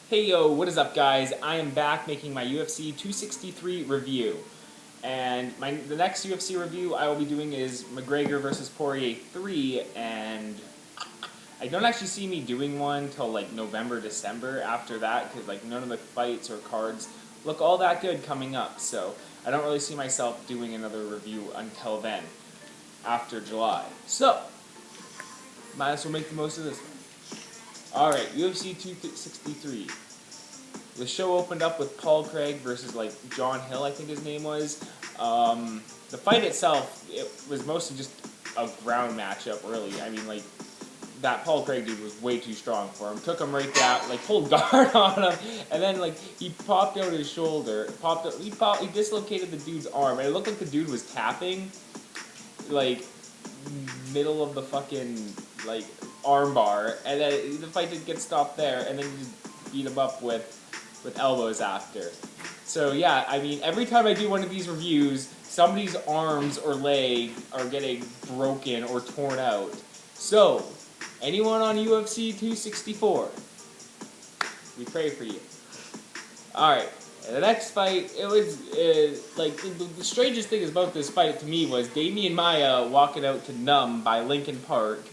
Hey yo, what is up guys? I am back making my UFC 263 review. And the next UFC review I will be doing is Macgregor versus Poirier 3, and I don't actually see me doing one till like November, December after that, because like none of the fights or cards look all that good coming up, so I don't really see myself doing another review until then, after July. So, might as well make the most of this one. Alright, UFC 263. The show opened up with Paul Craig versus like John Hill, I think his name was. The fight itself, it was mostly just a ground matchup, really. I mean, like that Paul Craig dude was way too strong for him. Took him right down, like pulled guard on him, and then like he popped out his shoulder. He dislocated the dude's arm, and it looked like the dude was tapping, like middle of the fucking like arm bar, and then the fight didn't get stopped there, and then he just beat him up with elbows after. So yeah, I mean, every time I do one of these reviews, somebody's arms or leg are getting broken or torn out. So, anyone on UFC 264, we pray for you. Alright, the next fight, it was, like, the strangest thing about this fight to me was Damian Maia walking out to Numb by Lincoln Park.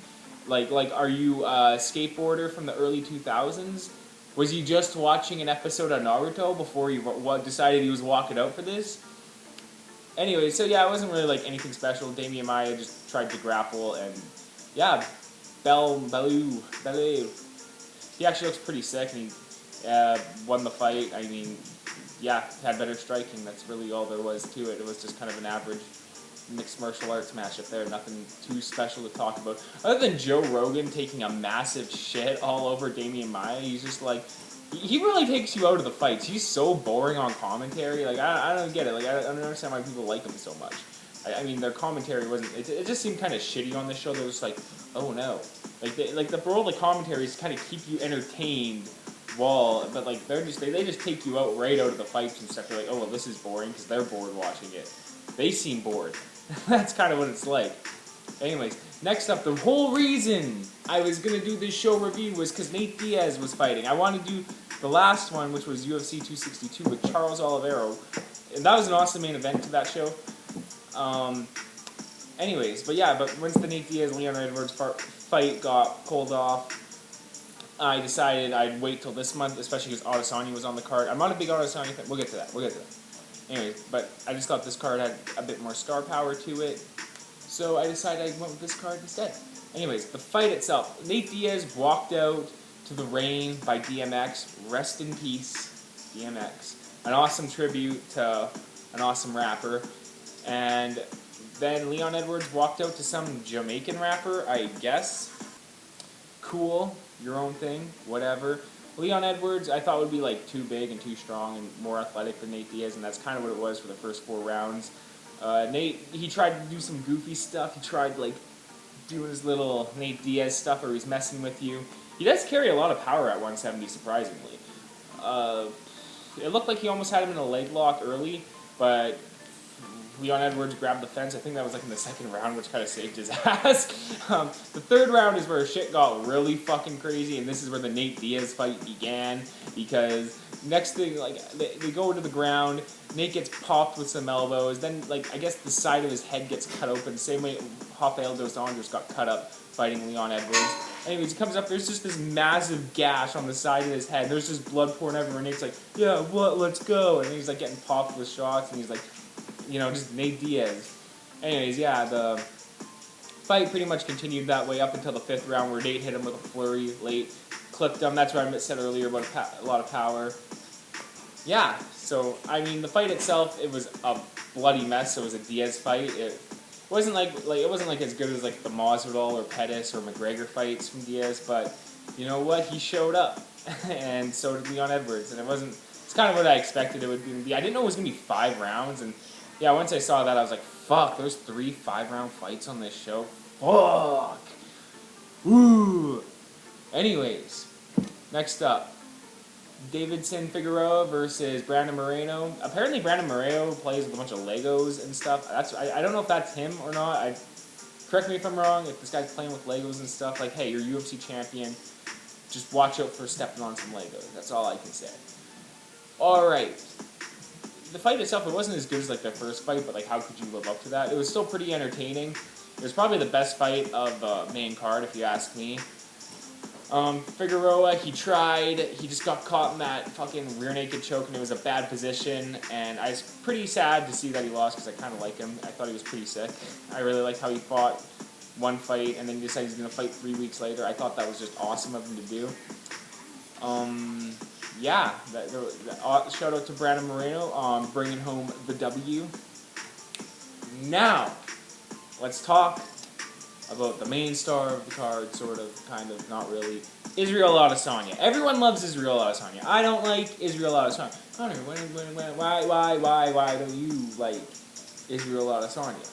Like, are you a skateboarder from the early 2000s? Was he just watching an episode of Naruto before he decided he was walking out for this? Anyway, so yeah, it wasn't really like anything special. Damian Maia just tried to grapple, and yeah, Bellew. He actually looks pretty sick, and he won the fight. I mean, yeah, had better striking. That's really all there was to it. It was just kind of an average mixed martial arts matchup there. Nothing too special to talk about. Other than Joe Rogan taking a massive shit all over Damian Maia, he's just like, he really takes you out of the fights. He's so boring on commentary. Like, I don't get it. Like, I don't understand why people like him so much. I mean, their commentary wasn't, it just seemed kind of shitty on this show. They were just like, oh no. Like the role of the commentaries kind of keep you entertained but like they just take you out right out of the fights and stuff. They're like, oh well, this is boring because they're bored watching it. They seem bored. That's kind of what it's like. Anyways, next up, the whole reason I was going to do this show review was because Nate Diaz was fighting. I wanted to do the last one, which was UFC 262 with Charles Oliveira. And that was an awesome main event to that show. Anyways, but once the Nate Diaz-Leon Edwards fight got pulled off, I decided I'd wait till this month, especially because Adesanya was on the card. I'm not a big Adesanya fan. We'll get to that. Anyways, but I just thought this card had a bit more star power to it, so I decided I went with this card instead. Anyways, the fight itself. Nate Diaz walked out to the ring by DMX. Rest in peace, DMX. An awesome tribute to an awesome rapper. And then Leon Edwards walked out to some Jamaican rapper, I guess. Cool, your own thing, whatever. Leon Edwards, I thought would be like too big and too strong and more athletic than Nate Diaz, and that's kind of what it was for the first 4 rounds. Nate, he tried to do some goofy stuff. He tried like doing his little Nate Diaz stuff where he's messing with you. He does carry a lot of power at 170, surprisingly. It looked like he almost had him in a leg lock early, but Leon Edwards grabbed the fence. I think that was like in the second round, which kind of saved his ass. The third round is where shit got really fucking crazy, and this is where the Nate Diaz fight began, because next thing, like, they go to the ground, Nate gets popped with some elbows, then, like, I guess the side of his head gets cut open, same way Rafael dos Anjos got cut up fighting Leon Edwards. Anyways, he comes up, there's just this massive gash on the side of his head, there's just blood pouring everywhere, and Nate's like, yeah, what, let's go, and he's, like, getting popped with shots, and he's like, just Nate Diaz. Anyways, yeah, the fight pretty much continued that way up until the 5th round where Nate hit him with a flurry late, clipped him. That's what I said earlier about a lot of power. Yeah, so, I mean, the fight itself, it was a bloody mess. It was a Diaz fight. It wasn't like it wasn't like as good as like the Masvidal or Pettis or Macgregor fights from Diaz, but you know what? He showed up, and so did Leon Edwards, and it's kind of what I expected it would be. I didn't know it was going to be 5 rounds, and yeah, once I saw that, I was like, fuck, there's 3 5-round fights on this show? Fuck! Woo! Anyways, next up, Davidson Figueroa versus Brandon Moreno. Apparently Brandon Moreno plays with a bunch of Legos and stuff. I don't know if that's him or not. Correct me if I'm wrong, if this guy's playing with Legos and stuff. Like, hey, you're UFC champion. just watch out for stepping on some Legos. That's all I can say. Alright. The fight itself, it wasn't as good as like their first fight, but like how could you live up to that? It was still pretty entertaining. It was probably the best fight of the main card, if you ask me. Figueroa, he tried, he just got caught in that fucking rear naked choke, and it was a bad position, and I was pretty sad to see that he lost, because I kind of like him. I thought he was pretty sick. I really liked how he fought one fight, and then he decided he's going to fight 3 weeks later. I thought that was just awesome of him to do. Yeah, shout out to Brandon Moreno, bringing home the W. Now, let's talk about the main star of the card, sort of, kind of, not really. Israel Adesanya. Everyone loves Israel Adesanya. I don't like Israel Adesanya. Connor, why don't you like Israel Adesanya?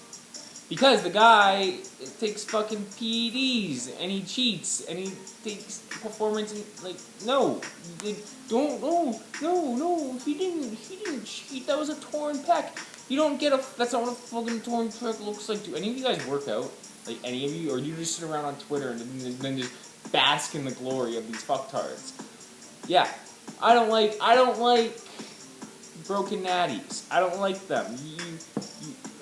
Because the guy takes fucking PEDs, and he cheats, and he takes performance, and, like, no. Like, no, he didn't cheat. That was a torn pec. You don't get that's not what a fucking torn pec looks like. Do any of you guys work out? Like, any of you? Or do you just sit around on Twitter and then just bask in the glory of these fucktards? Yeah. I don't like broken natties. I don't like them.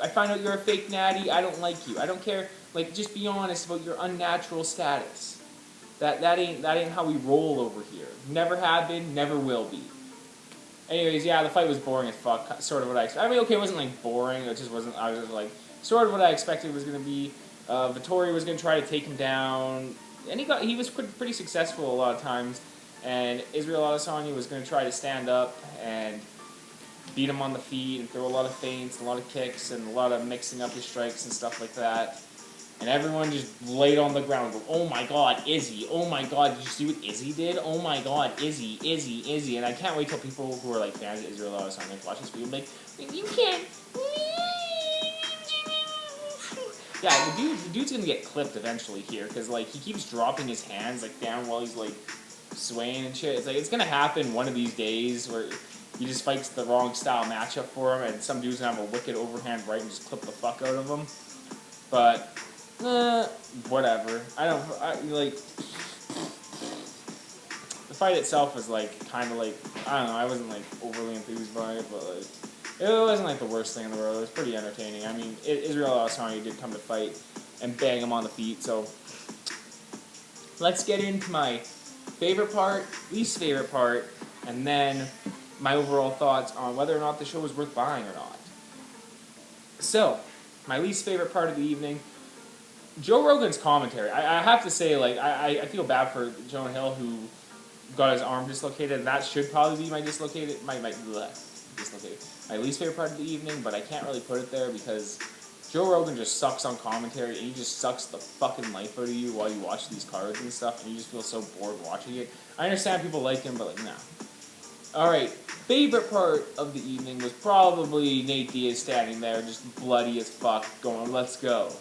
I find out you're a fake natty, I don't like you. I don't care. Like, just be honest about your unnatural status. That ain't how we roll over here. Never have been, never will be. Anyways, yeah, the fight was boring as fuck. Sort of what I expected. I mean, okay, it wasn't like boring. It just wasn't. I was just like sort of what I expected it was going to be. Vettori was going to try to take him down, and he was pretty successful a lot of times. And Israel Adesanya was going to try to stand up and beat him on the feet and throw a lot of feints, a lot of kicks, and a lot of mixing up his strikes and stuff like that. And everyone just laid on the ground and go, oh my god, Izzy, oh my god, did you see what Izzy did? Oh my god, Izzy. And I can't wait till people who are like fans of Israel Adesanya watch this video and be like, you can't. Yeah, the dude's gonna get clipped eventually here, because like he keeps dropping his hands like down while he's like swaying and shit. It's like it's gonna happen one of these days where he just fights the wrong style matchup for him, and some dude's gonna have a wicked overhand right and just clip the fuck out of him. But whatever. I like the fight itself was like kind of like, I don't know. I wasn't like overly enthused by it, but like it wasn't like the worst thing in the world. It was pretty entertaining. I mean, Israel Adesanya did come to fight and bang him on the feet. So let's get into my favorite part, least favorite part, and then my overall thoughts on whether or not the show was worth buying or not. So, my least favorite part of the evening, Joe Rogan's commentary. I have to say, like, I feel bad for Jonah Hill, who got his arm dislocated, and that should probably be my least favorite part of the evening, but I can't really put it there because Joe Rogan just sucks on commentary, and he just sucks the fucking life out of you while you watch these cards and stuff, and you just feel so bored watching it. I understand people like him, but like, nah. Alright, favorite part of the evening was probably Nate Diaz standing there, just bloody as fuck, going, let's go.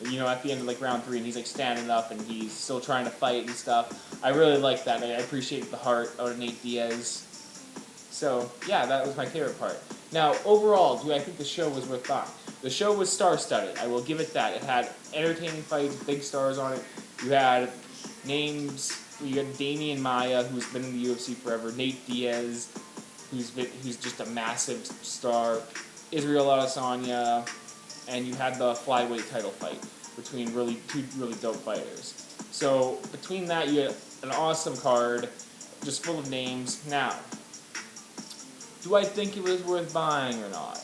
You know, at the end of like round 3, and he's like standing up, and he's still trying to fight and stuff. I really liked that. I appreciated the heart out of Nate Diaz. So, yeah, that was my favorite part. Now, overall, do I think the show was worth buying? The show was star-studded. I will give it that. It had entertaining fights, big stars on it. You had names. You got Damian Maya, who's been in the UFC forever. Nate Diaz, who's just a massive star. Israel Adesanya, and you had the flyweight title fight between two really dope fighters. So between that, you had an awesome card, just full of names. Now, do I think it was worth buying or not?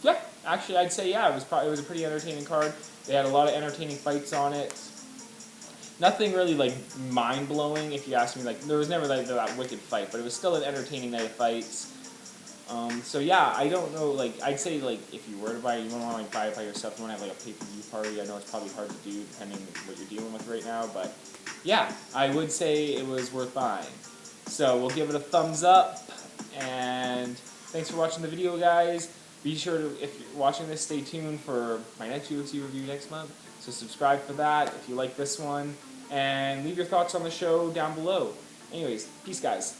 Yeah, actually, I'd say yeah. It was a pretty entertaining card. They had a lot of entertaining fights on it. Nothing really like mind blowing, if you ask me. Like there was never like that wicked fight, but it was still an entertaining night of fights. So yeah, I don't know. Like I'd say like if you were to buy it, you wouldn't want to like buy it by yourself. You want to have like a pay-per-view party. I know it's probably hard to do depending what you're dealing with right now, but yeah, I would say it was worth buying. So we'll give it a thumbs up, and thanks for watching the video, guys. Be sure to, if you're watching this, stay tuned for my next UFC review next month. So subscribe for that if you like this one, and leave your thoughts on the show down below. Anyways, peace, guys.